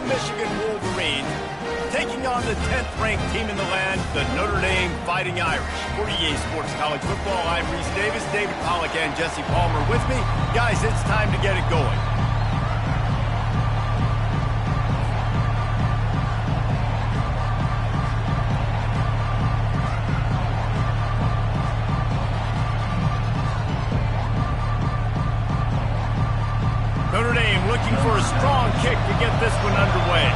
Michigan Wolverines, taking on the 10th-ranked team in the land, the Notre Dame Fighting Irish. For EA Sports College Football, I'm Reese Davis, David Pollack, and Jesse Palmer with me. Guys, it's time to get it going. Notre Dame looking for a strong kick to get this one underway.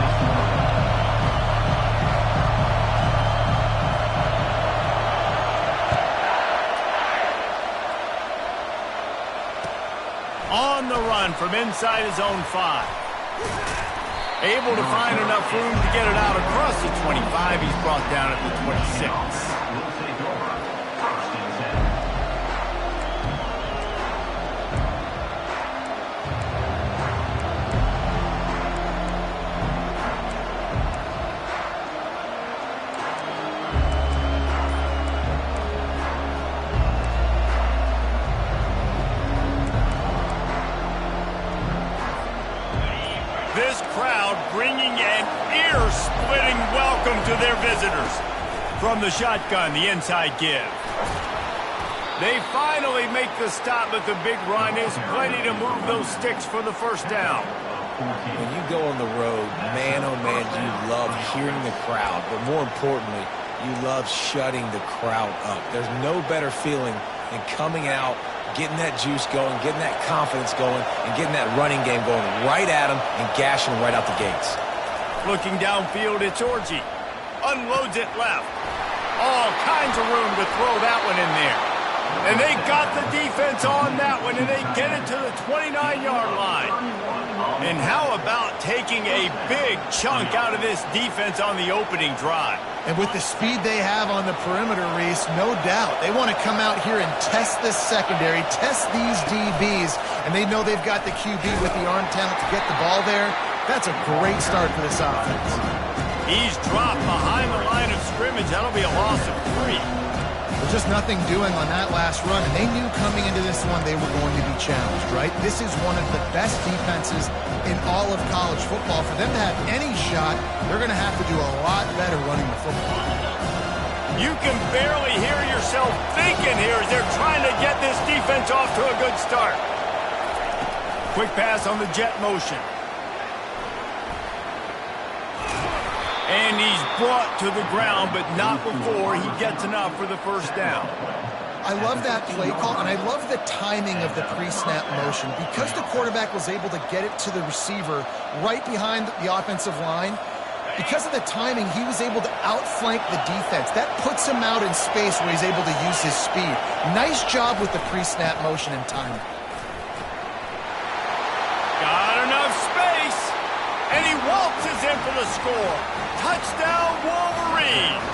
On the run from inside his own 5. Able to find enough room to get it out across the 25. He's brought down at the 26. This crowd bringing an ear-splitting welcome to their visitors. From the shotgun, the inside give. They finally make the stop, but the big run is plenty to move those sticks for the first down. When you go on the road, man, oh man, you love hearing the crowd. But more importantly, you love shutting the crowd up. There's no better feeling than coming out, getting that juice going, getting that confidence going, and getting that running game going right at them and gashing them right out the gates. Looking downfield, it's Orji. Unloads it left. All kinds of room to throw that one in there. And they got the defense on that one, and they get it to the 29-yard line. And how about taking a big chunk out of this defense on the opening drive? And with the speed they have on the perimeter, Reese, no doubt. They want to come out here and test this secondary, test these DBs, and they know they've got the QB with the arm talent to get the ball there. That's a great start for this offense. He's dropped behind the line of scrimmage. That'll be a loss of 3. There's just nothing doing on that last run, and they knew coming into this one they were going to be challenged, right? This is one of the best defenses in all of college football. For them to have any shot, they're going to have to do a lot better running the football. You can barely hear yourself thinking here as they're trying to get this defense off to a good start. Quick pass on the jet motion. And he's brought to the ground, but not before he gets enough for the first down. I love that play call, and I love the timing of the pre-snap motion. Because the quarterback was able to get it to the receiver right behind the offensive line, because of the timing, he was able to outflank the defense. That puts him out in space where he's able to use his speed. Nice job with the pre-snap motion and timing. Got enough space, and he waltzes in for the score. Touchdown, Wolverines!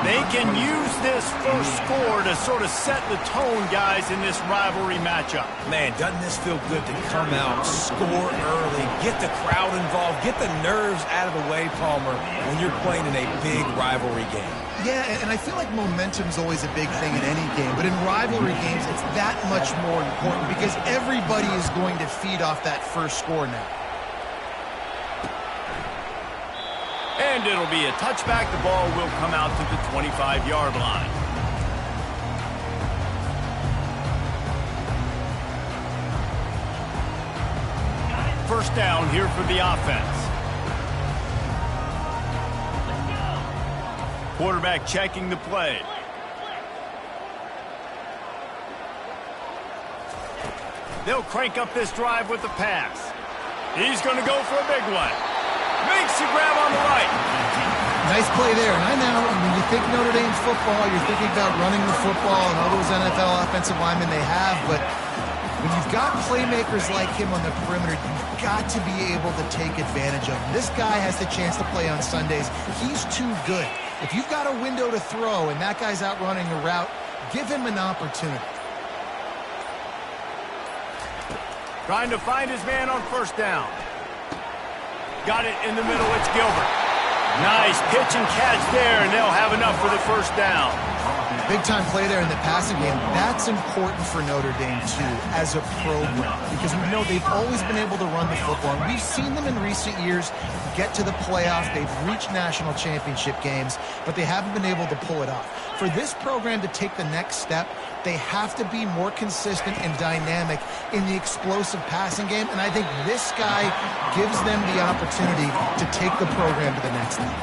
They can use this first score to sort of set the tone, guys, in this rivalry matchup. Man, doesn't this feel good to come out, score early, get the crowd involved, get the nerves out of the way, Palmer, when you're playing in a big rivalry game? Yeah, and I feel like momentum's always a big thing in any game, but in rivalry games, it's that much more important because everybody is going to feed off that first score now. And it'll be a touchback. The ball will come out to the 25-yard line. First down here for the offense. Quarterback checking the play. They'll crank up this drive with the pass. He's going to go for a big one. Makes the grab on the right. Nice play there. And I know when you think Notre Dame football, you're thinking about running the football and all those NFL offensive linemen they have. But when you've got playmakers like him on the perimeter, you've got to be able to take advantage of him. This guy has the chance to play on Sundays. He's too good. If you've got a window to throw and that guy's out running a route, give him an opportunity. Trying to find his man on first down. Got it in the middle. It's Gilbert. Nice pitch and catch there, and they'll have enough for the first down. Big-time play there in the passing game. That's important for Notre Dame, too, as a program, because we know they've always been able to run the football. And we've seen them in recent years get to the playoff. They've reached national championship games, but they haven't been able to pull it off. For this program to take the next step, they have to be more consistent and dynamic in the explosive passing game, and I think this guy gives them the opportunity to take the program to the next level.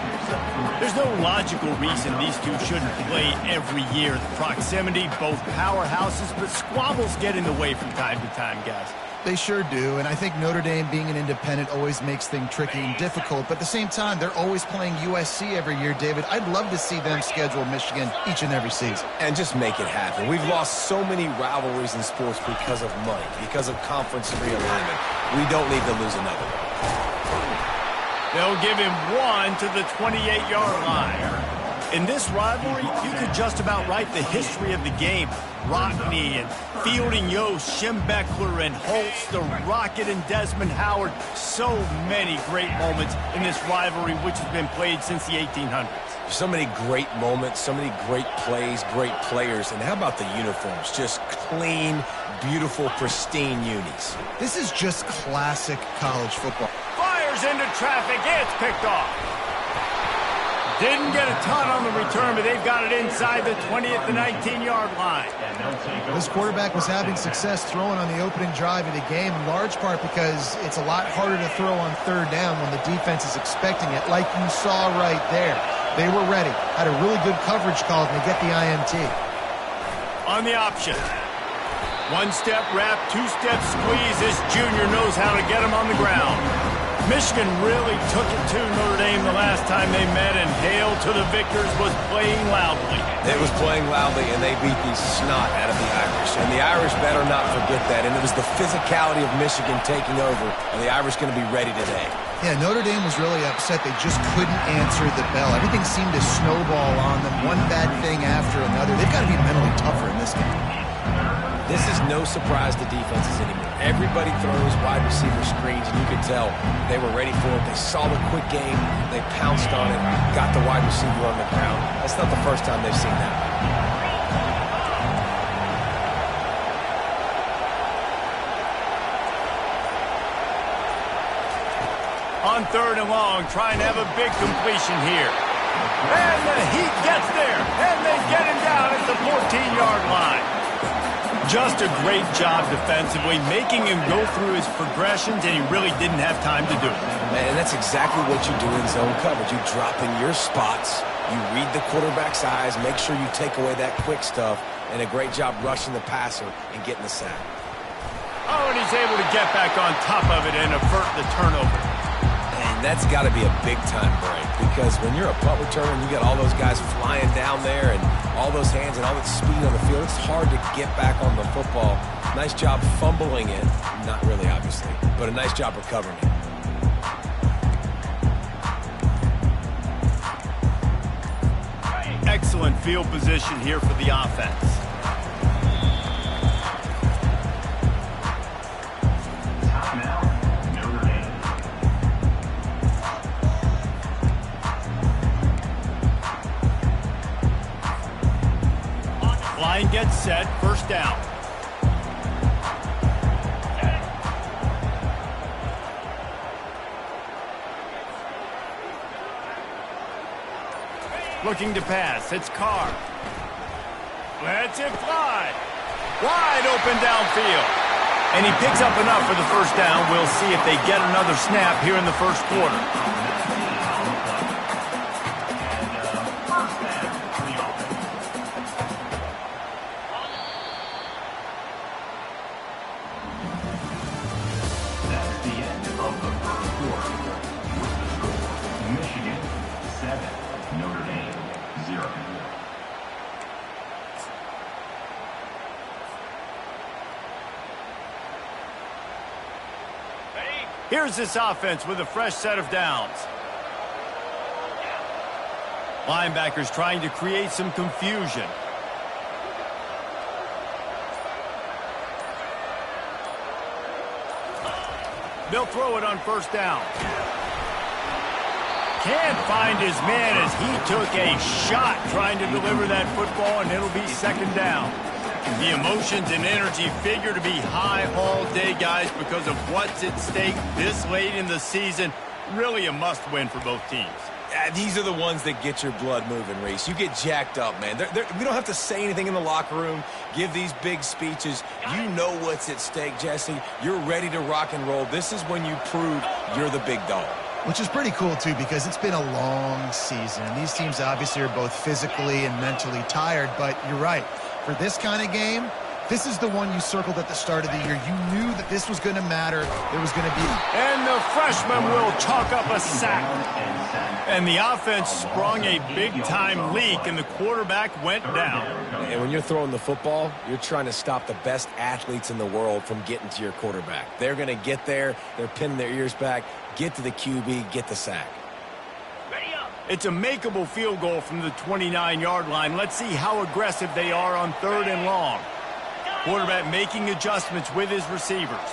There's no logical reason these two shouldn't play every year. The proximity, both powerhouses, but squabbles get in the way from time to time, guys. They sure do, and I think Notre Dame being an independent always makes things tricky and difficult, but at the same time, they're always playing USC every year, David. I'd love to see them schedule Michigan each and every season. And just make it happen. We've lost so many rivalries in sports because of money, because of conference realignment. We don't need to lose another one. They'll give him one to the 28-yard line. In this rivalry, you could just about write the history of the game. Rockne and Fielding Yost, Schembechler and Holtz, the Rocket and Desmond Howard. So many great moments in this rivalry, which has been played since the 1800s. So many great moments, so many great plays, great players. And how about the uniforms? Just clean, beautiful, pristine unis. This is just classic college football. Fires into traffic. It's picked off. Didn't get a ton on the return, but they've got it inside the 20 at the 19-yard line. This quarterback was having success throwing on the opening drive of the game, in large part because it's a lot harder to throw on third down when the defense is expecting it, like you saw right there. They were ready, had a really good coverage call, and they get the INT. On the option. One-step wrap, two-step squeeze. This junior knows how to get him on the ground. Michigan really took it to Notre Dame the last time they met, and Hail to the Victors was playing loudly. It was playing loudly, and they beat the snot out of the Irish. And the Irish better not forget that. And it was the physicality of Michigan taking over, and the Irish going to be ready today. Yeah, Notre Dame was really upset. They just couldn't answer the bell. Everything seemed to snowball on them, one bad thing after another. They've got to be mentally tougher in this game. This is no surprise to defenses anymore. Everybody throws wide receiver screens, and you could tell they were ready for it. They saw the quick game. They pounced on it, got the wide receiver on the ground. That's not the first time they've seen that. On third and long, trying to have a big completion here. And the Heat gets there, and they get him down at the 14-yard line. Just a great job defensively, making him go through his progressions, and he really didn't have time to do it. And that's exactly what you do in zone coverage. You drop in your spots, you read the quarterback's eyes, make sure you take away that quick stuff, and a great job rushing the passer and getting the sack. Oh, and he's able to get back on top of it and avert the turnover. And that's got to be a big-time break, because when you're a punt returner and you got all those guys flying down there and all those hands and all that speed on the field, it's hard to get back on the football. Nice job fumbling it. Not really, obviously, but a nice job recovering it. Excellent field position here for the offense. Line gets set, first down. Looking to pass, it's Carr. Lets it fly. Wide open downfield. And he picks up enough for the first down. We'll see if they get another snap here in the first quarter. Here's this offense with a fresh set of downs. Linebackers trying to create some confusion. They'll throw it on first down. can't find his man as he took a shot trying to deliver that football, and it'll be second down. The emotions and energy figure to be high all day, guys, because of what's at stake this late in the season. Really a must-win for both teams. These are the ones that get your blood moving, Reese. You get jacked up, man. We don't have to say anything in the locker room, give these big speeches. You know what's at stake, Jesse. You're ready to rock and roll. This is when you prove you're the big dog. Which is pretty cool, too, because it's been a long season. And these teams obviously are both physically and mentally tired, but you're right. For this kind of game, this is the one you circled at the start of the year. You knew that this was going to matter. There was going to be... And the freshman will chalk up a sack. And the offense sprung a big-time leak, and the quarterback went down. And when you're throwing the football, you're trying to stop the best athletes in the world from getting to your quarterback. They're going to get there. They're pinning their ears back, get to the QB, get the sack. It's a makeable field goal from the 29-yard line. Let's see how aggressive they are on 3rd and long. Quarterback making adjustments with his receivers.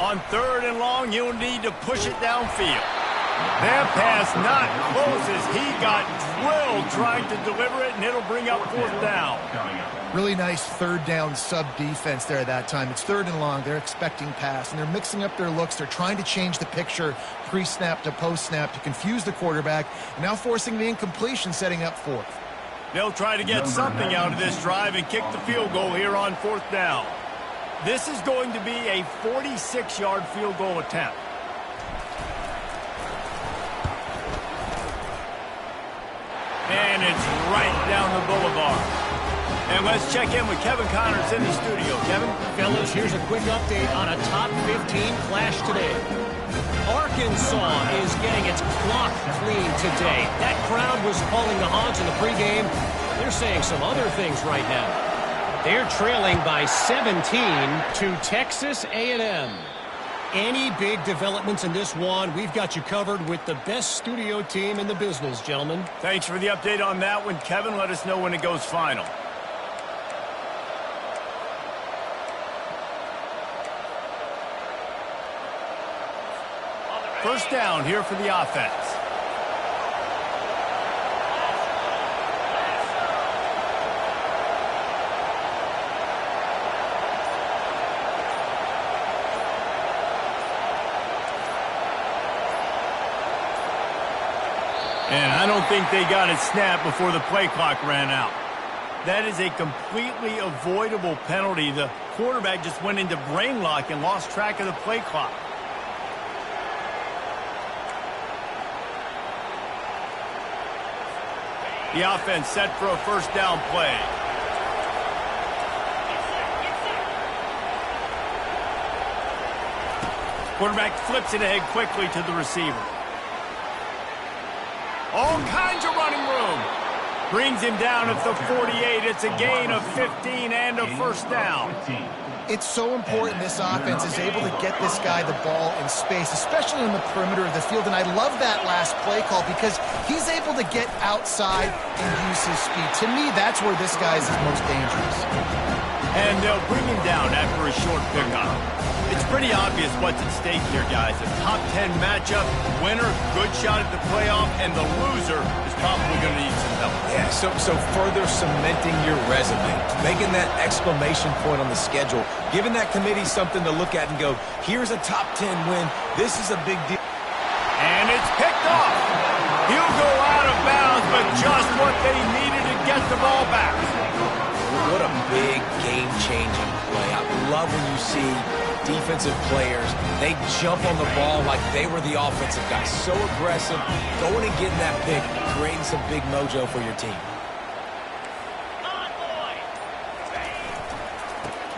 On 3rd and long, you'll need to push it downfield. That pass not close as he got drilled trying to deliver it, and it'll bring up 4th down. Really nice 3rd down sub-defense there at that time. It's 3rd and long. They're expecting pass, and they're mixing up their looks. They're trying to change the picture pre-snap to post-snap to confuse the quarterback, and now forcing the incompletion, setting up 4th. They'll try to get something out of this drive and kick the field goal here on 4th down. This is going to be a 46-yard field goal attempt. And it's right down the boulevard. And let's check in with Kevin Connors in the studio. Kevin? Fellas, here's a quick update on a top 15 clash today. Arkansas is getting its clock cleaned today. That crowd was calling the Hogs in the pregame. They're saying some other things right now. They're trailing by 17 to Texas A&M. Any big developments in this one, we've got you covered with the best studio team in the business, gentlemen. Thanks for the update on that one, Kevin. Let us know when it goes final. First down here for the offense. And I don't think they got it snapped before the play clock ran out. That is a completely avoidable penalty. The quarterback just went into brain lock and lost track of the play clock. The offense set for a first down play. Quarterback flips it ahead quickly to the receiver. All kinds of running room. Brings him down at the 48. It's a gain of 15 and a first down. It's so important this offense is able to get this guy the ball in space, especially in the perimeter of the field. And I love that last play call because he's able to get outside and use his speed. To me, that's where this guy is most dangerous. And they'll bring him down after a short pickup. It's pretty obvious what's at stake here, guys. A top 10 matchup, winner, good shot at the playoff, and the loser is probably going to need some help. Yeah, so further cementing your resume, making that exclamation point on the schedule, giving that committee something to look at and go, here's a top 10 win. This is a big deal. And it's picked off. He'll go out of bounds, but just what they needed to get the ball back. What a big game-changing play. I love when you see defensive players, they jump on the ball like they were the offensive guys. So aggressive, going and getting that pick, creating some big mojo for your team.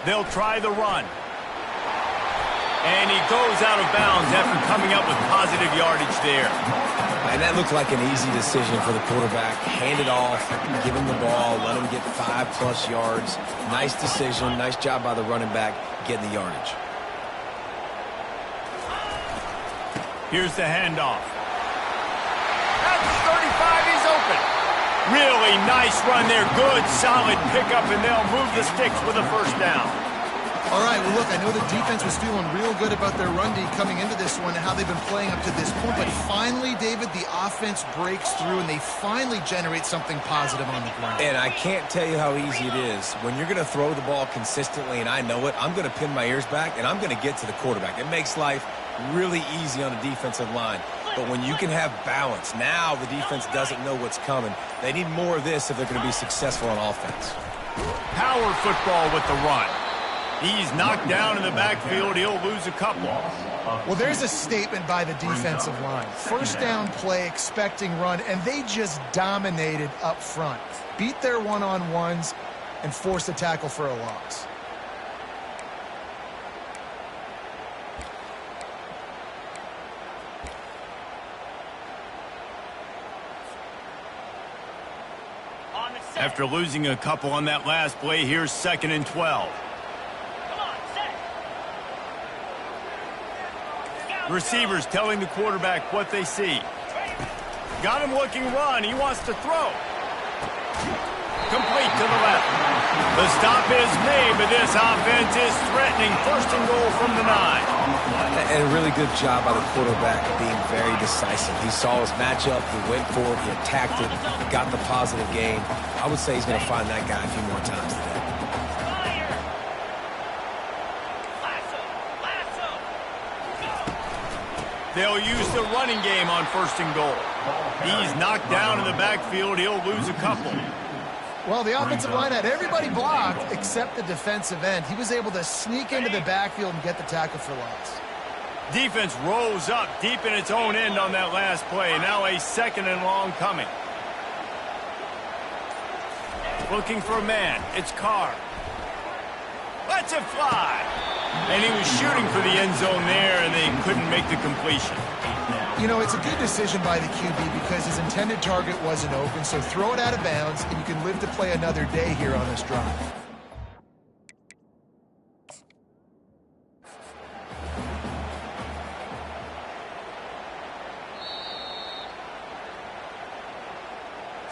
They'll try the run. And he goes out of bounds after coming up with positive yardage there. And that looked like an easy decision for the quarterback. Hand it off, give him the ball, let him get 5+ yards. Nice decision, nice job by the running back getting the yardage. Here's the handoff. At the 35, he's open. Really nice run there. Good, solid pickup, and they'll move the sticks with a first down. All right, well, look, I know the defense was feeling real good about their run D coming into this one and how they've been playing up to this point, but finally, David, the offense breaks through and they finally generate something positive on the ground. And I can't tell you how easy it is. When you're going to throw the ball consistently, and I know it, I'm going to pin my ears back, and I'm going to get to the quarterback. It makes life really easy on the defensive line. But when you can have balance, now the defense doesn't know what's coming. They need more of this if they're going to be successful on offense. Power football with the run. He's knocked down in the backfield. He'll lose a couple. Well, there's a statement by the defensive line. First down play, expecting run, and they just dominated up front. Beat their one-on-ones and forced a tackle for a loss. After losing a couple on that last play, here's 2nd and 12. Receivers telling the quarterback what they see. Got him looking run. He wants to throw. Complete to the left. The stop is made, but this offense is threatening. 1st and goal from the 9. And a really good job by the quarterback being very decisive. He saw his matchup, he went for it, he attacked it, got the positive gain. I would say he's going to find that guy a few more times today. They'll use the running game on 1st and goal. He's knocked down in the backfield. He'll lose a couple. Well, the offensive line had everybody blocked except the defensive end. He was able to sneak into the backfield and get the tackle for loss. Defense rose up deep in its own end on that last play. Now a 2nd and long coming. Looking for a man. It's Carr. Lets it fly. And he was shooting for the end zone there, and they couldn't make the completion. You know, it's a good decision by the QB because his intended target wasn't open, so throw it out of bounds, and you can live to play another day here on this drive.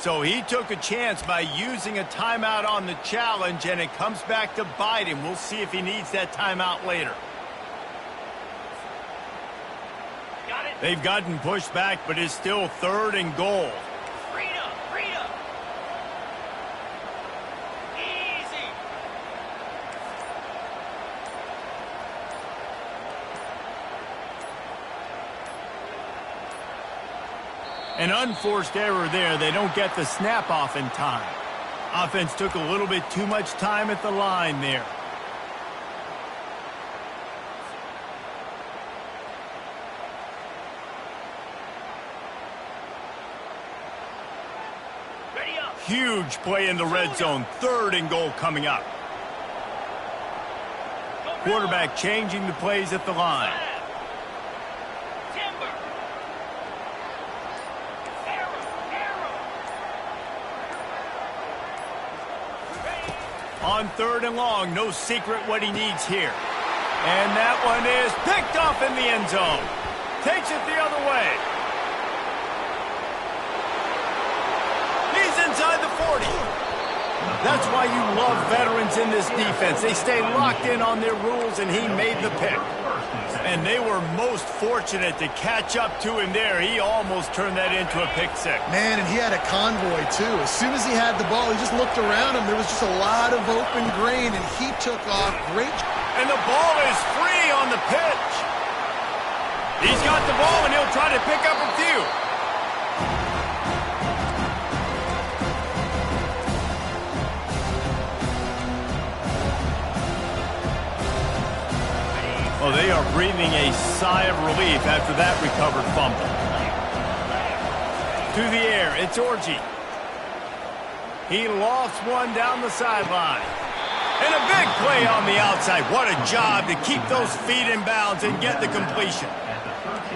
So he took a chance by using a timeout on the challenge, and it comes back to bite him. We'll see if he needs that timeout later. They've gotten pushed back, but it's still 3rd and goal. Freedom. Easy. An unforced error there. They don't get the snap off in time. Offense took a little bit too much time at the line there. Huge play in the red zone. 3rd and goal coming up. Quarterback changing the plays at the line. On 3rd and long, no secret what he needs here. And that one is picked off in the end zone. Takes it the other way. He's inside the 40. That's why you love veterans in this defense. They stay locked in on their rules, and he made the pick. And they were most fortunate to catch up to him there. He almost turned that into a pick six. Man, and he had a convoy, too. As soon as he had the ball, he just looked around him. There was just a lot of open grain, and he took off. Great. And the ball is free on the pitch. He's got the ball, and he'll try to pick up a few. Well, they are breathing a sigh of relief after that recovered fumble. To the air, it's Orji. He lofts one down the sideline. And a big play on the outside. What a job to keep those feet in bounds and get the completion.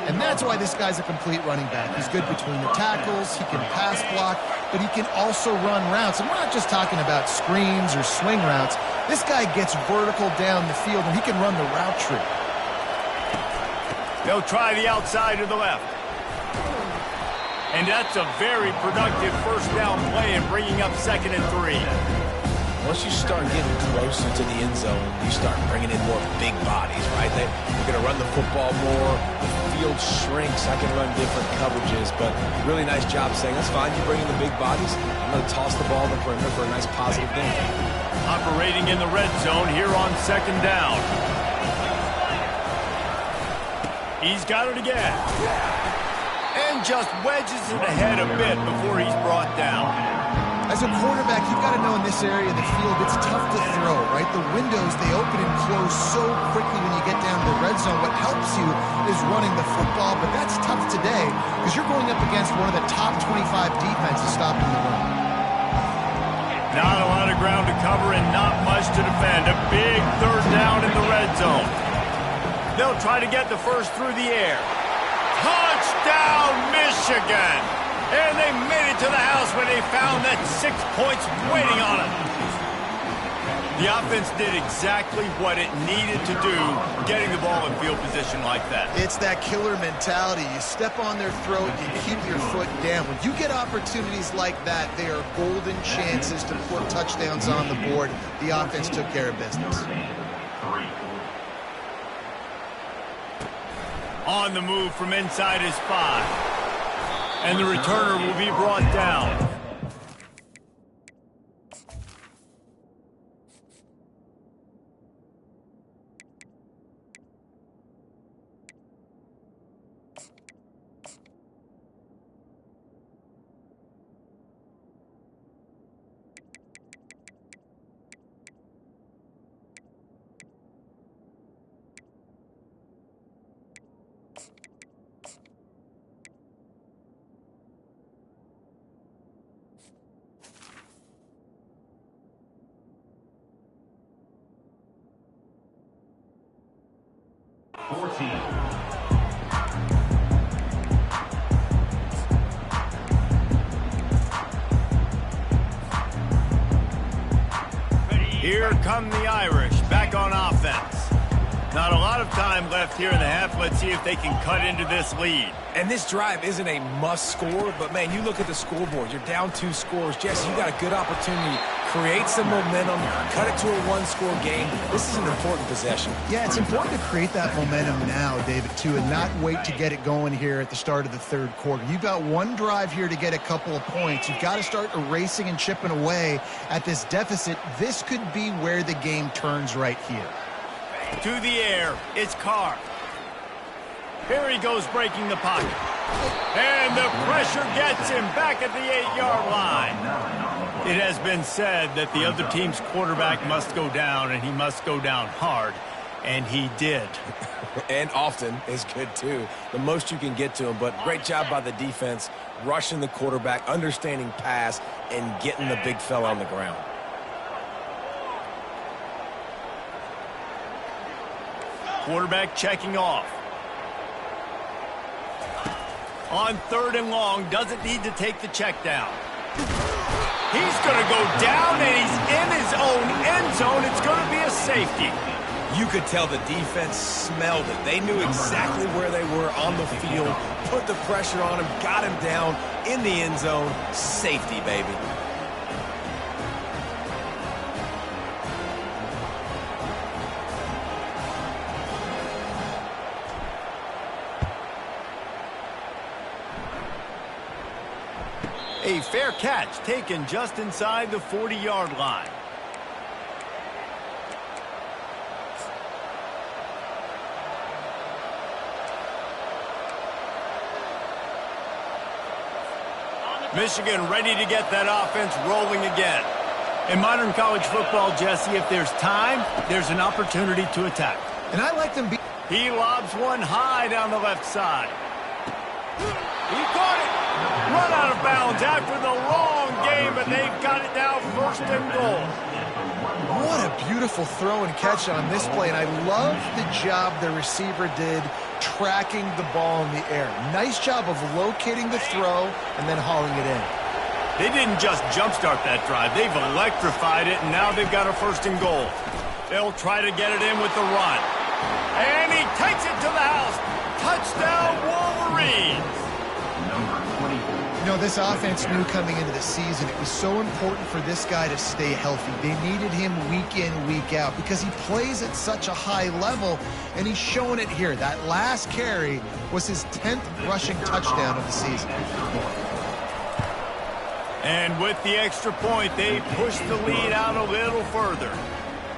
And that's why this guy's a complete running back. He's good between the tackles, he can pass block, but he can also run routes. And we're not just talking about screens or swing routes. This guy gets vertical down the field, and he can run the route tree. They'll try the outside to the left. And that's a very productive first down play and bringing up 2nd and 3. Once you start getting closer to the end zone, you start bringing in more big bodies, right? You're going to run the football more. The field shrinks. I can run different coverages, but really nice job saying, that's fine. You bring in the big bodies. I'm going to toss the ball in the perimeter for a nice positive game. Operating in the red zone here on second down. He's got it again. And just wedges it ahead a bit before he's brought down. As a quarterback, you've got to know in this area of the field, it's tough to throw, right? The windows, they open and close so quickly when you get down to the red zone. What helps you is running the football, but that's tough today because you're going up against one of the top 25 defenses stopping the run. Not a lot of ground to cover and not much to defend. A big third down in the red zone. They'll try to get the first through the air. Touchdown, Michigan! And they made it to the house when they found that 6 points waiting on them. The offense did exactly what it needed to do, getting the ball in field position like that. It's that killer mentality. You step on their throat, you keep your foot down. When you get opportunities like that, they are golden chances to put touchdowns on the board. The offense took care of business. On the move from inside his 5. And the returner will be brought down. Here come the Irish, back on offense. Not a lot of time left here in the half. Let's see if they can cut into this lead. And this drive isn't a must score, but man, you look at the scoreboard. You're down 2 scores. Jesse, you got a good opportunity. Create some momentum, cut it to a 1-score game. This is an important possession. Yeah, it's important to create that momentum now, David, too, and not wait to get it going here at the start of the third quarter. You've got one drive here to get a couple of points. You've got to start erasing and chipping away at this deficit. This could be where the game turns right here. To the air, it's Carr. Here he goes breaking the pocket. And the pressure gets him back at the 8-yard line. It has been said that the other team's quarterback must go down, and he must go down hard. And he did. And often is good, too. The most you can get to him, but great job by the defense, rushing the quarterback, understanding pass, and getting the big fella on the ground. Quarterback checking off. On 3rd and long, doesn't need to take the check down. He's going to go down, and he's in his own end zone. It's going to be a safety. You could tell the defense smelled it. They knew exactly where they were on the field, put the pressure on him, got him down in the end zone. Safety, baby. A fair catch taken just inside the 40-yard line. Michigan ready to get that offense rolling again. In modern college football, Jesse, if there's time, there's an opportunity to attack. And I like them. He lobs one high down the left side. He caught it. Run out of bounds after the long game, but they've got it now 1st and goal. What a beautiful throw and catch on this play, and I love the job the receiver did tracking the ball in the air. Nice job of locating the throw and then hauling it in. They didn't just jumpstart that drive. They've electrified it, and now they've got a 1st and goal. They'll try to get it in with the run. And he takes it to the house. Touchdown, Wolverines. You know, this offense knew coming into the season it was so important for this guy to stay healthy. They needed him week in, week out because he plays at such a high level, and he's showing it here. That last carry was his 10th rushing touchdown of the season. And with the extra point, they pushed the lead out a little further.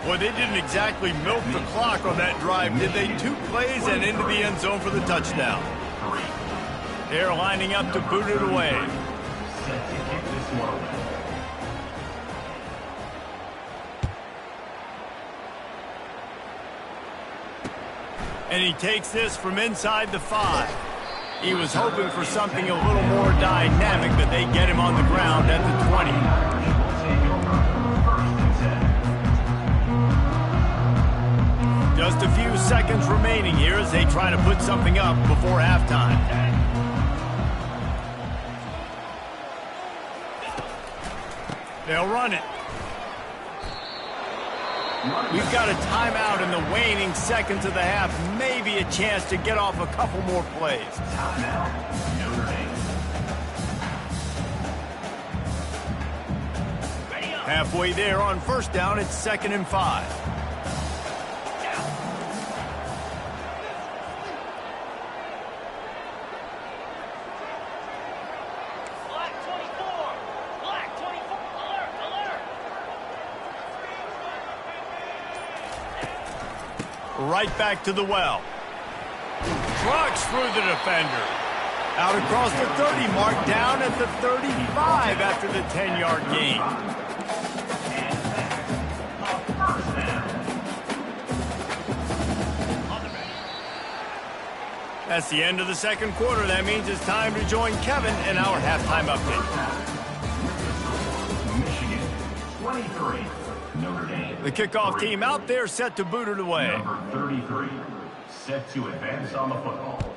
Well, they didn't exactly milk the clock on that drive, did they? 2 plays and into the end zone for the touchdown. They're lining up to boot it away. And he takes this from inside the 5. He was hoping for something a little more dynamic, but they get him on the ground at the 20. Just a few seconds remaining here as they try to put something up before halftime. They'll run it. We've got a timeout in the waning seconds of the half. Maybe a chance to get off a couple more plays. Halfway there on first down, it's 2nd and 5. Right back to the well. Trucks through the defender. Out across the 30 mark, down at the 35 after the 10-yard gain. That's the end of the second quarter. That means it's time to join Kevin in our halftime update. Michigan, 23. Notre Dame. The kickoff team out there set to boot it away. Number 33, set to advance on the football.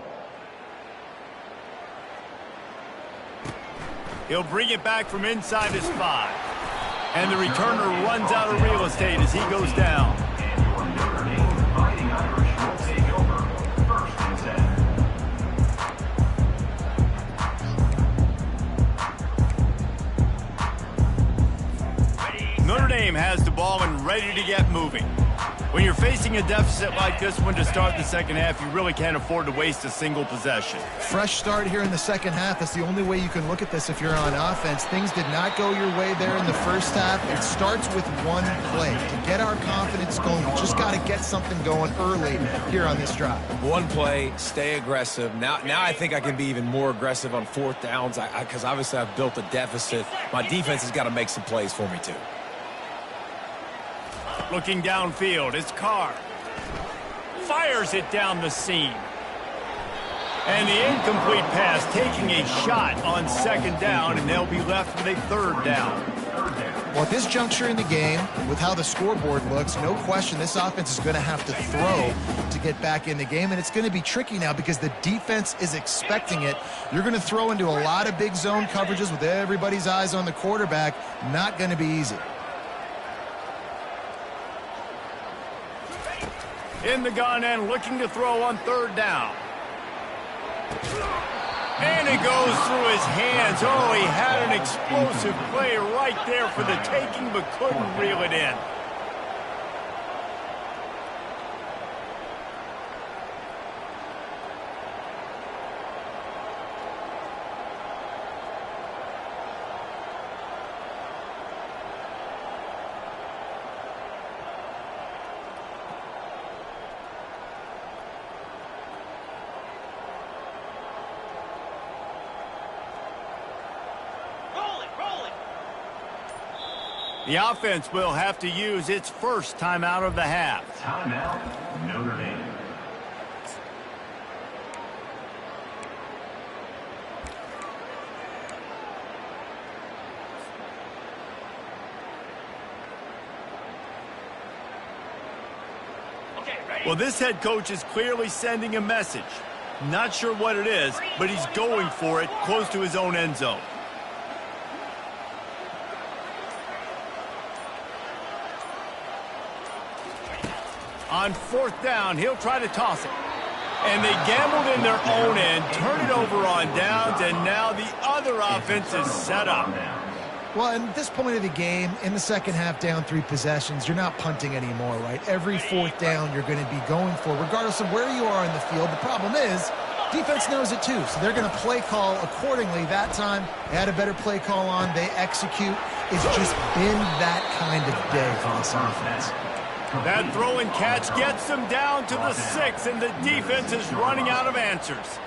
He'll bring it back from inside his 5. And the returner runs out of real estate as he goes down. And Notre Dame Fighting Irish will take over 1st and 10. Notre Dame has the ball and ready to get moving. When you're facing a deficit like this one to start the second half, you really can't afford to waste a single possession. Fresh start here in the second half. That's the only way you can look at this if you're on offense. Things did not go your way there in the first half. It starts with one play. To get our confidence going, we just got to get something going early here on this drive. One play, stay aggressive. Now I think I can be even more aggressive on 4th downs because obviously I've built a deficit. My defense has got to make some plays for me too. Looking downfield, it's Carr. Fires it down the seam. And the incomplete pass taking a shot on 2nd down, and they'll be left with a 3rd down. Well, at this juncture in the game, with how the scoreboard looks, no question this offense is going to have to throw to get back in the game, and it's going to be tricky now because the defense is expecting it. You're going to throw into a lot of big zone coverages with everybody's eyes on the quarterback. Not going to be easy. In the gun and looking to throw on 3rd down. And it goes through his hands. Oh, he had an explosive play right there for the taking, but couldn't reel it in. The offense will have to use its first timeout of the half. Timeout, Notre Dame. Well, this head coach is clearly sending a message. Not sure what it is, but he's going for it close to his own end zone. On 4th down, he'll try to toss it. And they gambled in their own end, turn it over on downs, and now the other offense is set up. Well, at this point of the game, in the second half, down 3 possessions, you're not punting anymore, right? Every 4th down you're going to be going for, regardless of where you are in the field. The problem is, defense knows it too, so they're going to play call accordingly. That time, they had a better play call on. They execute. It's just been that kind of day for this offense. That throw and catch gets them down to the 6, and the defense is running out of answers.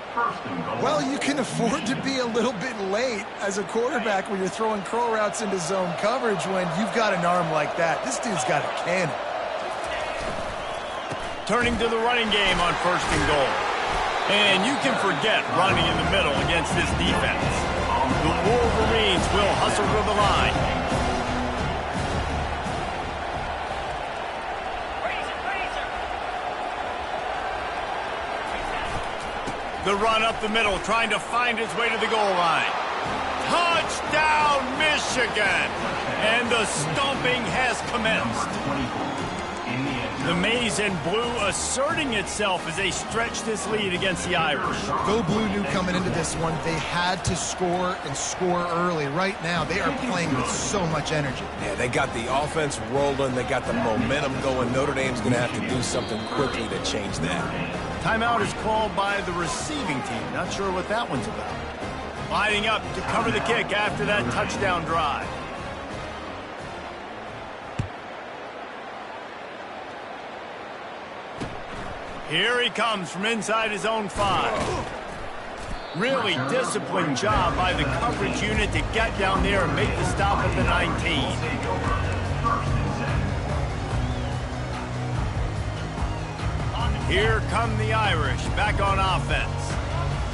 Well, you can afford to be a little bit late as a quarterback when you're throwing crow routes into zone coverage when you've got an arm like that. This dude's got a cannon. Turning to the running game on 1st and goal. And you can forget running in the middle against this defense. The Wolverines will hustle to the line. The run up the middle, trying to find its way to the goal line. Touchdown, Michigan! And the stomping has commenced. The maize and blue asserting itself as they stretch this lead against the Irish. Go Blue knew coming into this one, they had to score and score early. Right now, they are playing with so much energy. Yeah, they got the offense rolling. They got the momentum going. Notre Dame's going to have to do something quickly to change that. Timeout is called by the receiving team. Not sure what that one's about. Lining up to cover the kick after that touchdown drive. Here he comes from inside his own 5. Really disciplined job by the coverage unit to get down there and make the stop at the 19. Here come the Irish, back on offense.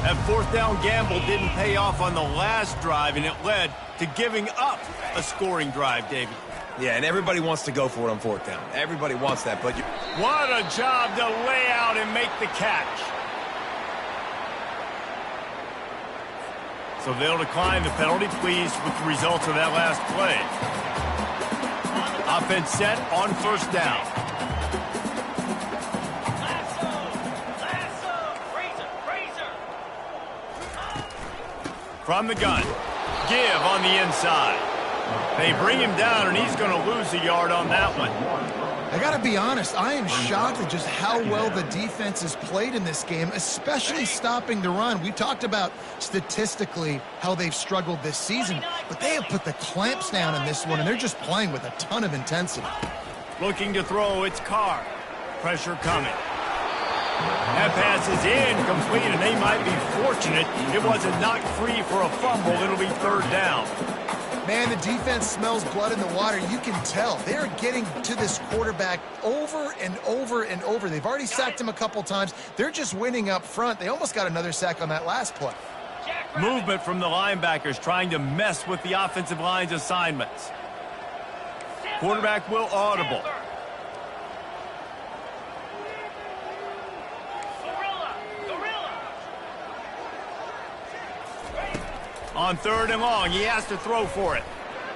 That 4th down gamble didn't pay off on the last drive, and it led to giving up a scoring drive, David. Yeah, and everybody wants to go for it on 4th down. Everybody wants that, but what a job to lay out and make the catch. So they'll decline the penalty, pleased with the results of that last play. Offense set on 1st down. From the gun, give on the inside. They bring him down, and he's going to lose a yard on that one. I got to be honest, I am shocked at just how well the defense has played in this game, especially stopping the run. We talked about statistically how they've struggled this season, but they have put the clamps down in this one, and they're just playing with a ton of intensity. Looking to throw, it's Carr. Pressure coming. That pass is incomplete, and they might be fortunate it wasn't knocked free for a fumble. It'll be 3rd down. Man, the defense smells blood in the water. You can tell. They're getting to this quarterback over and over and over. They've already sacked him a couple times. They're just winning up front. They almost got another sack on that last play. Movement from the linebackers trying to mess with the offensive line's assignments. Quarterback will audible. On 3rd and long, he has to throw for it.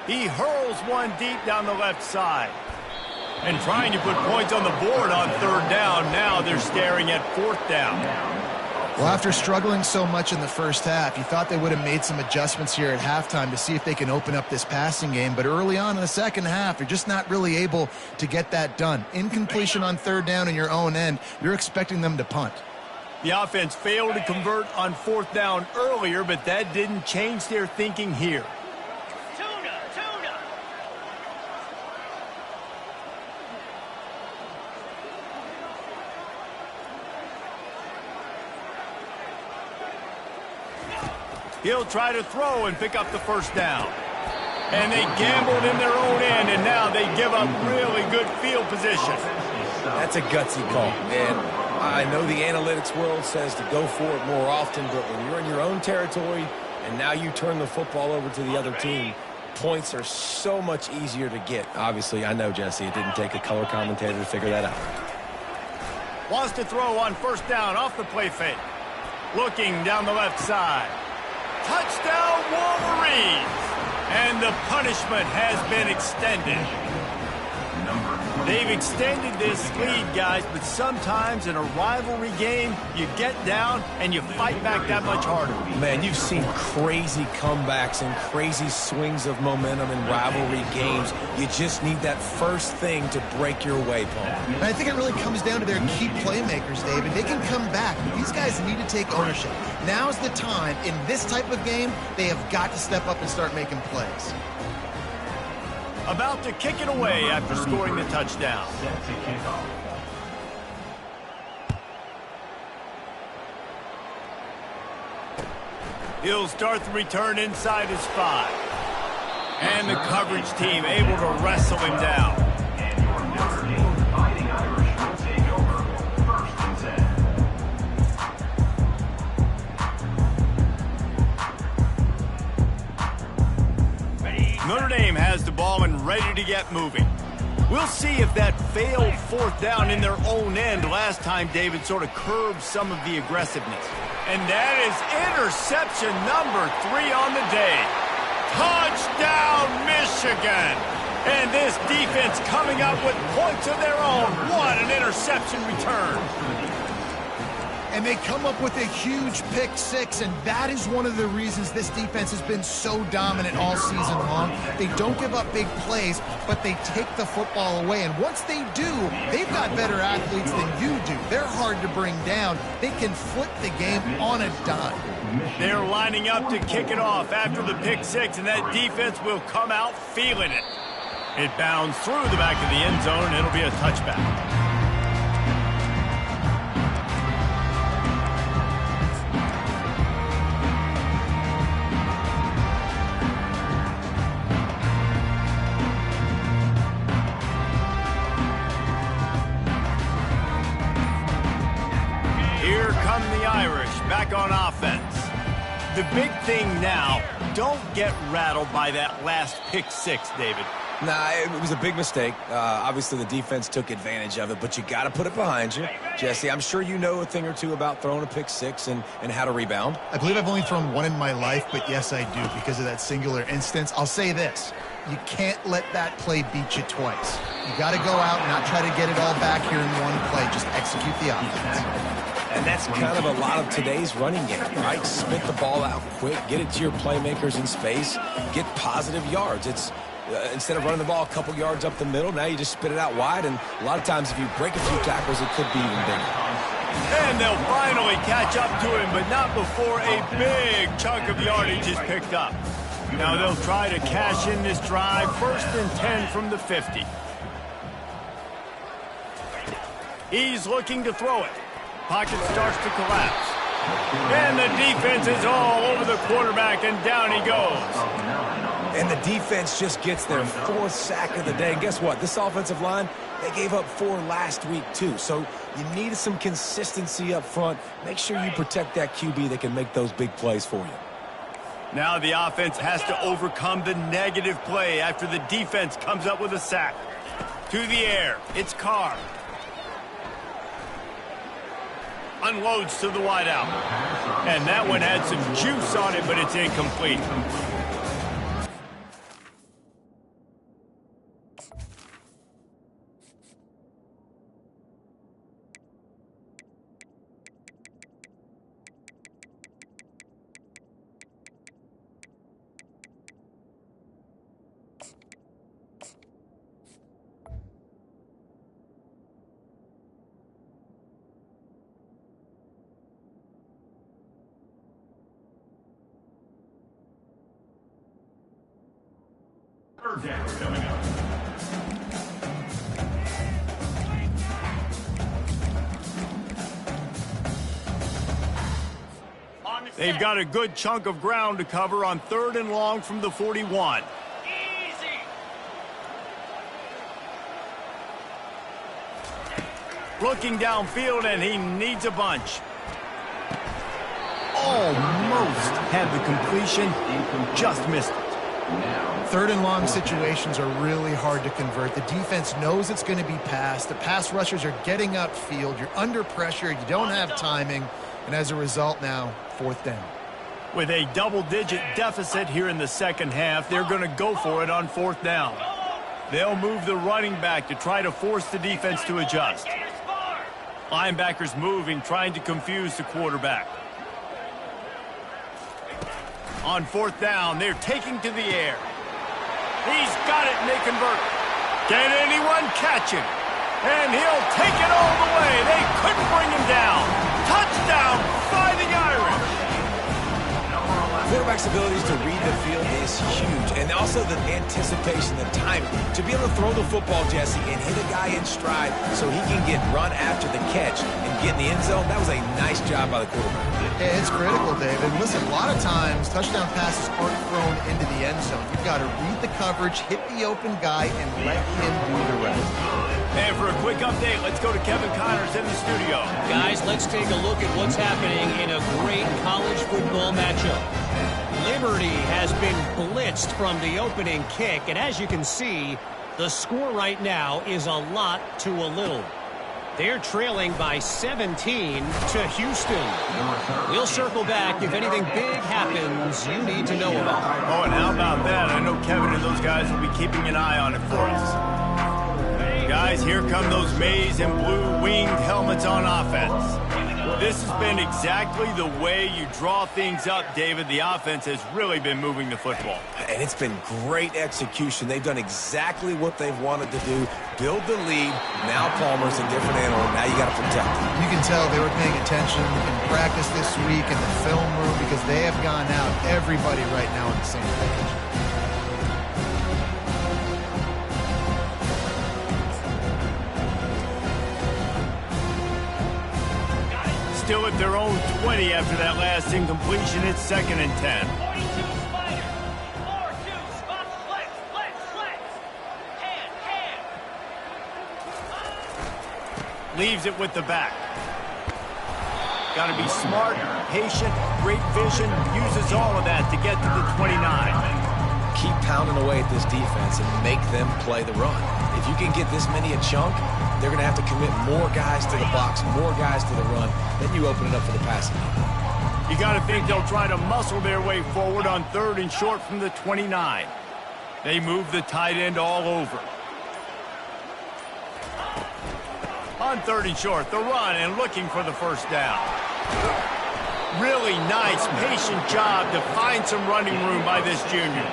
He hurls one deep down the left side. And trying to put points on the board on 3rd down, now they're staring at 4th down. Well, after struggling so much in the first half, you thought they would have made some adjustments here at halftime to see if they can open up this passing game. But early on in the second half, you're just not really able to get that done. Incompletion on 3rd down in your own end, you're expecting them to punt. The offense failed to convert on 4th down earlier, but that didn't change their thinking here. Tuna. He'll try to throw and pick up the 1st down. And they gambled in their own end, and now they give up really good field position. that's a gutsy call. And I know the analytics world says to go for it more often, but when you're in your own territory and now you turn the football over to the other team, points are so much easier to get. Obviously, I know, Jesse, it didn't take a color commentator to figure that out. Wants to throw on 1st down off the play fake. Looking down the left side. Touchdown, Wolverines! And the punishment has been extended. Number They've extended this lead, guys, but sometimes in a rivalry game, you get down and you fight back that much harder. Man, you've seen crazy comebacks and crazy swings of momentum in rivalry games. You just need that first thing to break your way, Paul. And I think it really comes down to their key playmakers, David. They can come back. These guys need to take ownership. Now's the time. In this type of game, they have got to step up and start making plays. About to kick it away after scoring the touchdown. Set to kick off. He'll start the return inside his 5. And the coverage team able to wrestle him down. And your Notre Dame Fighting Irish will take over. First and 10. Notre Dame has the ball and ready to get moving. We'll see if that failed fourth down in their own end last time David sort of curbed some of the aggressiveness. And that is interception number 3 on the day. Touchdown, Michigan! And this defense coming up with points of their own. What an interception return. And they come up with a huge pick 6, and that is one of the reasons this defense has been so dominant all season long. They don't give up big plays, but they take the football away. And once they do, they've got better athletes than you do. They're hard to bring down. They can flip the game on a dime. They're lining up to kick it off after the pick 6, and that defense will come out feeling it. It bounds through the back of the end zone, and it'll be a touchback. Here come the Irish back on offense. The big thing now, don't get rattled by that last pick 6, David. Nah, it was a big mistake. Obviously, the defense took advantage of it, but you got to put it behind you. Jesse, I'm sure you know a thing or two about throwing a pick 6 and how to rebound. I believe I've only thrown one in my life, but yes, I do because of that singular instance. I'll say this. You can't let that play beat you twice. You got to go out and not try to get it all back here in one play. Just execute the offense. And that's kind of a lot of today's running game, right? Spit the ball out quick, get it to your playmakers in space, get positive yards. It's instead of running the ball a couple yards up the middle, now you just spit it out wide, and a lot of times if you break a few tackles, it could be even bigger. And they'll finally catch up to him, but not before a big chunk of yardage is picked up. Now they'll try to cash in this drive, 1st and 10 from the 50. He's looking to throw it. Pocket starts to collapse. And the defense is all over the quarterback, and down he goes. And the defense just gets their 4th sack of the day. And guess what? This offensive line, they gave up 4 last week, too. So you need some consistency up front. Make sure you protect that QB that can make those big plays for you. Now the offense has to overcome the negative play after the defense comes up with a sack. To the air, it's Carr. Unloads to the wideout. And that one had some juice on it, but it's incomplete. Third down coming up. They've got a good chunk of ground to cover on 3rd and long from the 41. Easy. Looking downfield, and he needs a bunch. Almost had the completion, just missed it. 3rd and long situations are really hard to convert. The defense knows it's going to be passed. The pass rushers are getting upfield. You're under pressure. You don't have timing. And as a result now, 4th down. With a double-digit deficit here in the second half, they're going to go for it on 4th down. They'll move the running back to try to force the defense to adjust. Linebackers moving, trying to confuse the quarterback. On fourth down, they're taking to the air. He's got it, and they convert. Can anyone catch him? And he'll take it all the way. They couldn't bring him down. Touchdown, Fighting Irish. Quarterback's abilities to read the field is huge, and also the anticipation, the timing. To be able to throw the football, Jesse, and hit a guy in stride so he can get run after the catch and get in the end zone, that was a nice job by the quarterback. Yeah, it's critical, David. Listen, a lot of times, touchdown passes aren't thrown into the end zone. You've got to read the coverage, hit the open guy, and let him do the rest. And for a quick update, let's go to Kevin Connors in the studio. Guys, let's take a look at what's happening in a great college football matchup. Liberty has been blitzed from the opening kick, and as you can see, the score right now is a lot to a little. They're trailing by 17 to Houston. We'll circle back if anything big happens you need to know about. Oh, and how about that? I know Kevin and those guys will be keeping an eye on it for us. Guys, here come those maize and blue winged helmets on offense. This has been exactly the way you draw things up, David. The offense has really been moving the football. And it's been great execution. They've done exactly what they've wanted to do. Build the lead. Now Palmer's a different animal. Now you got to protect him. You can tell they were paying attention in practice this week in the film room because they have gone out, everybody right now on the same page. Still at their own 20 after that last incompletion. It's 2nd and 10. 42 Spider. 4-2 spot flex, flex, flex. Hand. Leaves it with the back. Got to be smart, patient, great vision. Uses all of that to get to the 29. Keep pounding away at this defense and make them play the run. If you can get this many a chunk, they're going to have to commit more guys to the box, more guys to the run. Then you open it up for the passing. You got to think they'll try to muscle their way forward on 3rd and short from the 29. They move the tight end all over. On 3rd and short, the run and looking for the first down. Really nice, patient job to find some running room by this junior.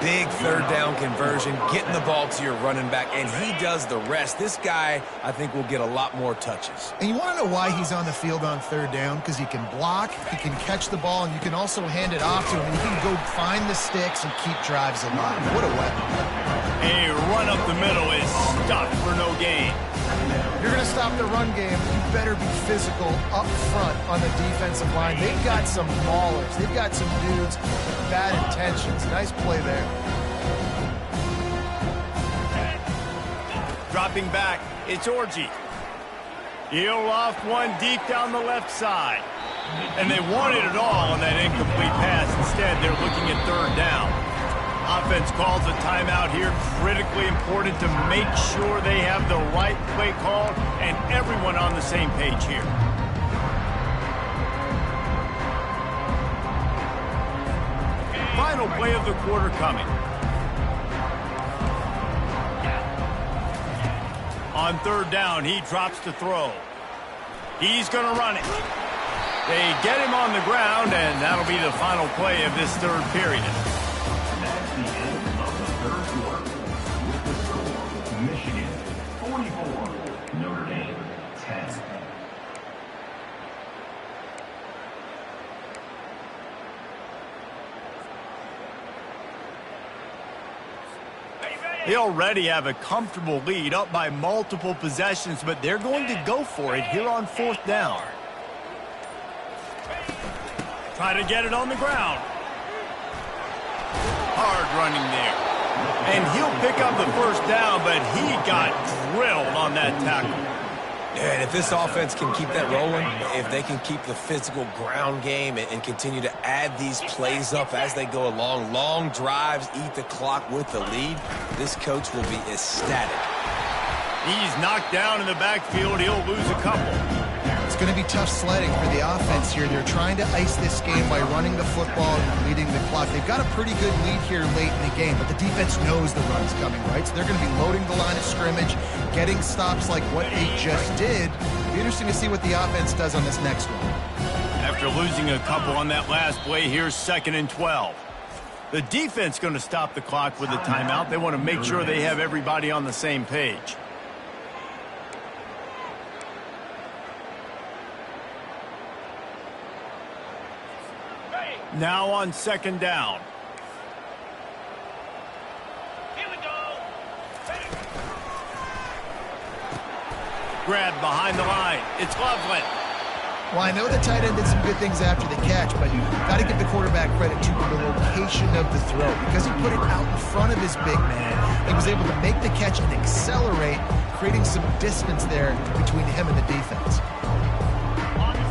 Big 3rd down conversion, getting the ball to your running back, and he does the rest. This guy, I think, will get a lot more touches. And you want to know why he's on the field on 3rd down? Because he can block, he can catch the ball, and you can also hand it off to him. And he can go find the sticks and keep drives alive. What a weapon. A run up the middle is stuck for no gain. You're going to stop the run game, you better be physical up front on the defensive line. They've got some maulers. They've got some dudes with bad intentions. Nice play there. Dropping back, it's Orji. He'll loft one deep down the left side. And they wanted it all on that incomplete pass. Instead, they're looking at 3rd down. Offense calls a timeout here. Critically important to make sure they have the right play called and everyone on the same page here. Final play of the quarter coming. On 3rd down, he drops to throw. He's going to run it. They get him on the ground, and that'll be the final play of this 3rd period. That's the end of the 3rd quarter. With the score, Michigan 44, Notre Dame 10. They already have a comfortable lead, up by multiple possessions, but they're going to go for it here on 4th down. Try to get it on the ground. Hard running there. And he'll pick up the first down, but he got drilled on that tackle. And if this offense can keep that rolling, if they can keep the physical ground game and continue to add these plays up as they go along, long drives, eat the clock with the lead, this coach will be ecstatic. He's knocked down in the backfield. He'll lose a couple. It's going to be tough sledding for the offense here. They're trying to ice this game by running the football and leading the clock. They've got a pretty good lead here late in the game, but the defense knows the run's coming, right? So they're going to be loading the line of scrimmage, getting stops like what they just did. It'll be interesting to see what the offense does on this next one. After losing a couple on that last play, here's 2nd and 12. The defense going to stop the clock with a timeout. They want to make sure they have everybody on the same page. Now on 2nd down. Here we go. Grab behind the line. It's Loveland. Well, I know the tight end did some good things after the catch, but you've got to give the quarterback credit to the location of the throw. Because he put it out in front of his big man, he was able to make the catch and accelerate, creating some distance there between him and the defense.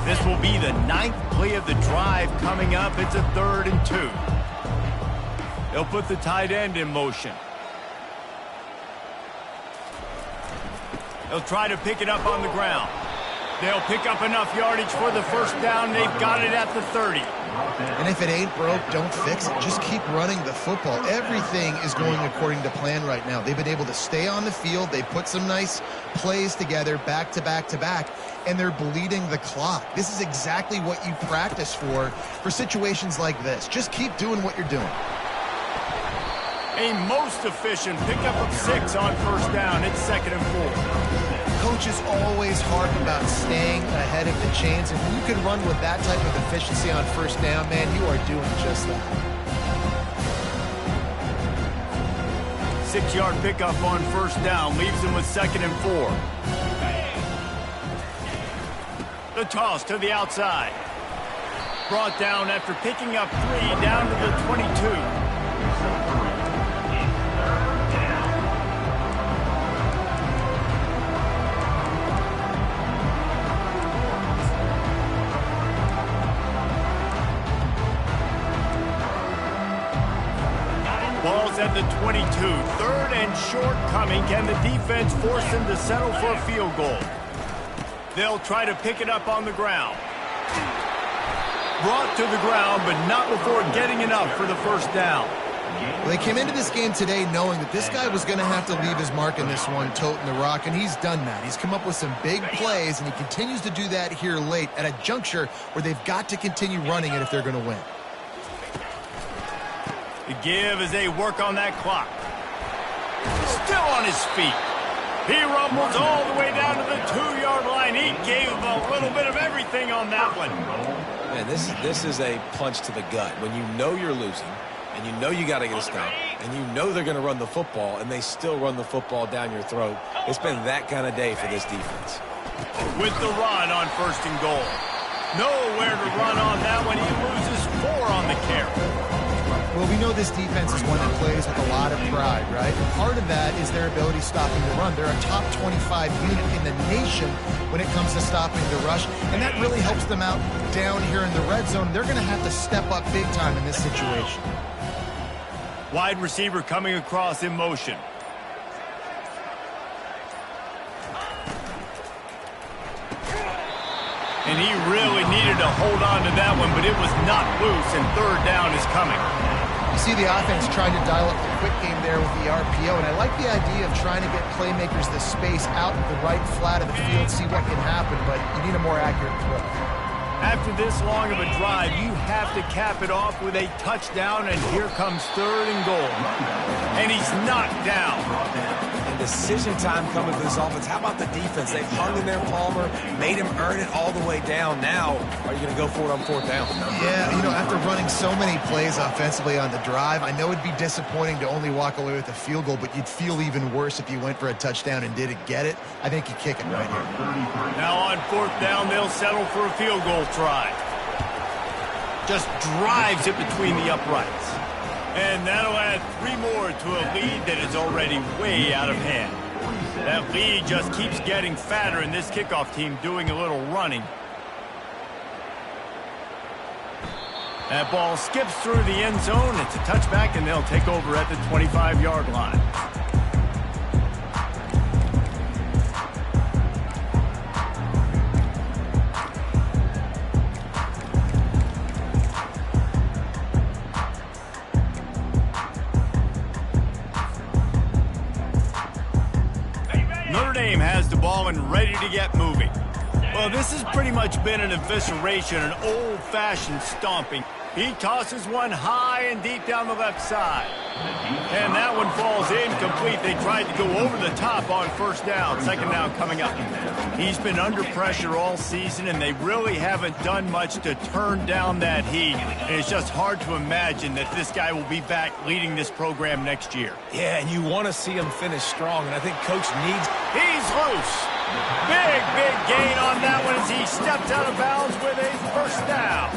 This will be the 9th play of the drive coming up. It's a 3rd and 2. They'll put the tight end in motion. They'll try to pick it up on the ground. They'll pick up enough yardage for the first down. They've got it at the 30. And if it ain't broke, don't fix it. Just keep running the football. Everything is going according to plan right now. They've been able to stay on the field. They put some nice plays together back to back to back, and they're bleeding the clock. This is exactly what you practice for situations like this. Just keep doing what you're doing. A most efficient pickup of 6 on first down. It's 2nd and 4. Coaches always harp about staying ahead of the chains, and when you can run with that type of efficiency on first down, man, you are doing just that. 6-yard pickup on first down leaves them with 2nd and 4. The toss to the outside. Brought down after picking up 3 down to the 22. Ball's at the 22. 3rd and short coming. Can the defense force them to settle for a field goal? They'll try to pick it up on the ground. Brought to the ground, but not before getting enough for the first down. Well, they came into this game today knowing that this guy was going to have to leave his mark in this one, toting the rock, and he's done that. He's come up with some big plays, and he continues to do that here late at a juncture where they've got to continue running it if they're going to win. The give as they work on that clock. Still on his feet. He rumbles all the way down to the 2-yard line. He gave a little bit of everything on that one. Man, this is a punch to the gut. When you know you're losing, and you know you got to get a stop, and you know they're going to run the football, and they still run the football down your throat. It's been that kind of day for this defense. With the run on 1st and goal. Nowhere to run on that one. He loses 4 on the carry. Well, we know this defense is one that plays with a lot of pride, right? And part of that is their ability stopping the run. They're a top 25 unit in the nation when it comes to stopping the rush, and that really helps them out down here in the red zone. They're going to have to step up big time in this situation. Wide receiver coming across in motion. And he really needed to hold on to that one, but it was not loose, and 3rd down is coming. You see the offense trying to dial up the quick game there with the RPO, and I like the idea of trying to get playmakers the space out the right flat of the field, see what can happen, but you need a more accurate throw. After this long of a drive, you have to cap it off with a touchdown, and here comes 3rd and goal. And he's knocked down. And decision time coming for this offense. How about the defense? They've hung in there, Palmer, made him earn it all the way down. Now, are you going to go for it on 4th down? Yeah, you know, after running so many plays offensively on the drive, I know it'd be disappointing to only walk away with a field goal, but you'd feel even worse if you went for a touchdown and didn't get it. I think you kick it right here. Now on 4th down, they'll settle for a field goal try. Just drives it between the uprights. And that'll add 3 more to a lead that is already way out of hand. That lead just keeps getting fatter, and this kickoff team doing a little running. That ball skips through the end zone. It's a touchback, and they'll take over at the 25-yard line. and ready to get moving. Well, this has pretty much been an evisceration, an old-fashioned stomping. He tosses one high and deep down the left side. And that one falls incomplete. They tried to go over the top on first down. Second down coming up. He's been under pressure all season, and they really haven't done much to turn down that heat. And it's just hard to imagine that this guy will be back leading this program next year. Yeah, and you want to see him finish strong, and I think Coach needs... He's loose. Big gain on that one as he steps out of bounds with a first down.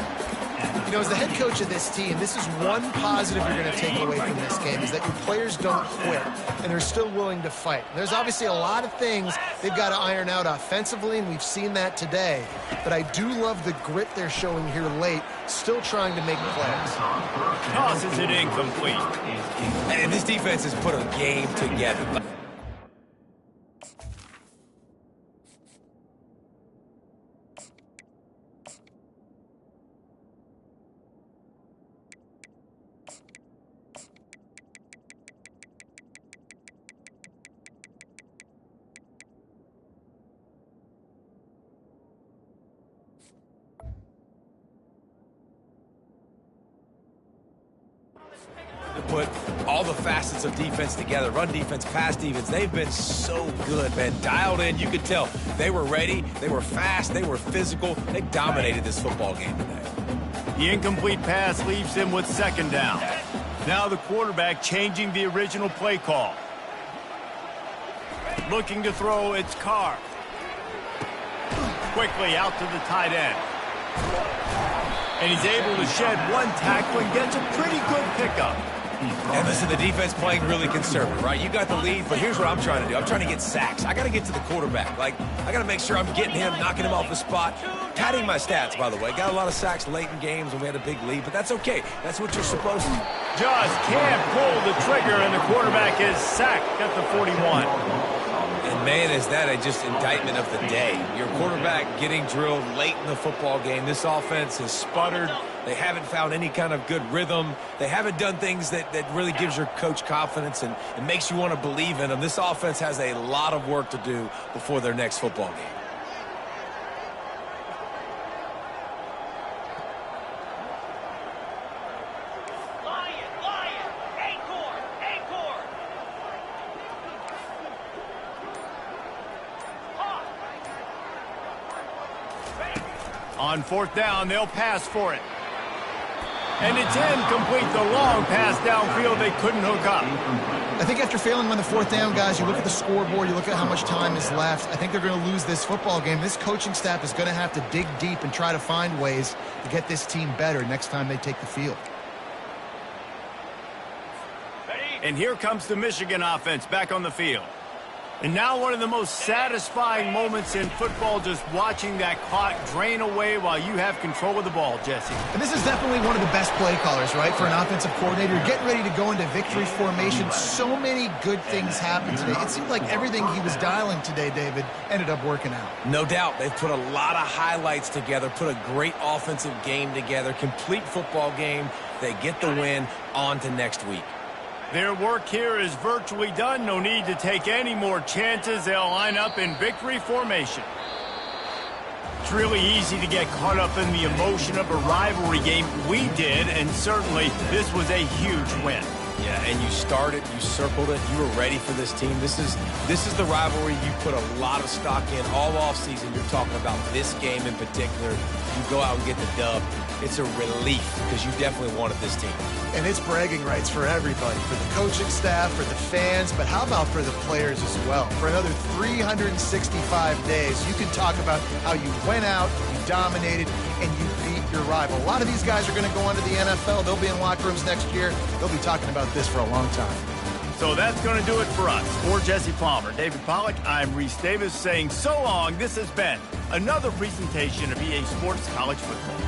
You know, as the head coach of this team, this is one positive you're going to take away from this game, is that your players don't quit, and they're still willing to fight. There's obviously a lot of things they've got to iron out offensively, and we've seen that today. But I do love the grit they're showing here late, still trying to make plays. Tosses it incomplete. And this defense has put a game together. To put all the facets of defense together, run defense, pass defense, they've been so good, man. Dialed in, you could tell. They were ready, they were fast, they were physical. They dominated this football game today. The incomplete pass leaves him with second down. Now the quarterback changing the original play call. Looking to throw, it's Carr. Quickly out to the tight end. And he's able to shed one tackle and gets a pretty good pickup. And listen, the defense playing really conservative, right? You got the lead, but here's what I'm trying to do. I'm trying to get sacks. I got to get to the quarterback. Like, I got to make sure I'm getting him, knocking him off the spot. Padding my stats, by the way. Got a lot of sacks late in games when we had a big lead, but that's okay. That's what you're supposed to. Just can't pull the trigger, and the quarterback is sacked at the 41. And, man, is that just indictment of the day. Your quarterback getting drilled late in the football game. This offense has sputtered. They haven't found any kind of good rhythm. They haven't done things that really gives your coach confidence and it makes you want to believe in them. This offense has a lot of work to do before their next football game. On fourth down, they'll pass for it. And it's incomplete. The long pass downfield they couldn't hook up. I think after failing on the fourth down, guys, you look at the scoreboard, you look at how much time is left. I think they're going to lose this football game. This coaching staff is going to have to dig deep and try to find ways to get this team better next time they take the field. And here comes the Michigan offense back on the field. And now one of the most satisfying moments in football, just watching that clock drain away while you have control of the ball, Jesse. And this is definitely one of the best play callers, right, for an offensive coordinator. Getting ready to go into victory formation. So many good things happened today. It seemed like everything he was dialing today, David, ended up working out. No doubt. They've put a lot of highlights together, put a great offensive game together, complete football game. They get the win. On to next week. Their work here is virtually done. No need to take any more chances. They'll line up in victory formation. It's really easy to get caught up in the emotion of a rivalry game. We did, and certainly this was a huge win. Yeah, and you started, you circled it, you were ready for this team. This is the rivalry you put a lot of stock in all offseason. You're talking about this game in particular. You go out and get the dub. It's a relief because you definitely wanted this team. And it's bragging rights for everybody, for the coaching staff, for the fans, but how about for the players as well? For another 365 days, you can talk about how you went out, you dominated, and you beat your rival. A lot of these guys are going to go on to the NFL. They'll be in locker rooms next year. They'll be talking about this for a long time. So that's going to do it for us. For Jesse Palmer, David Pollack, I'm Reese Davis saying so long. This has been another presentation of EA Sports College Football.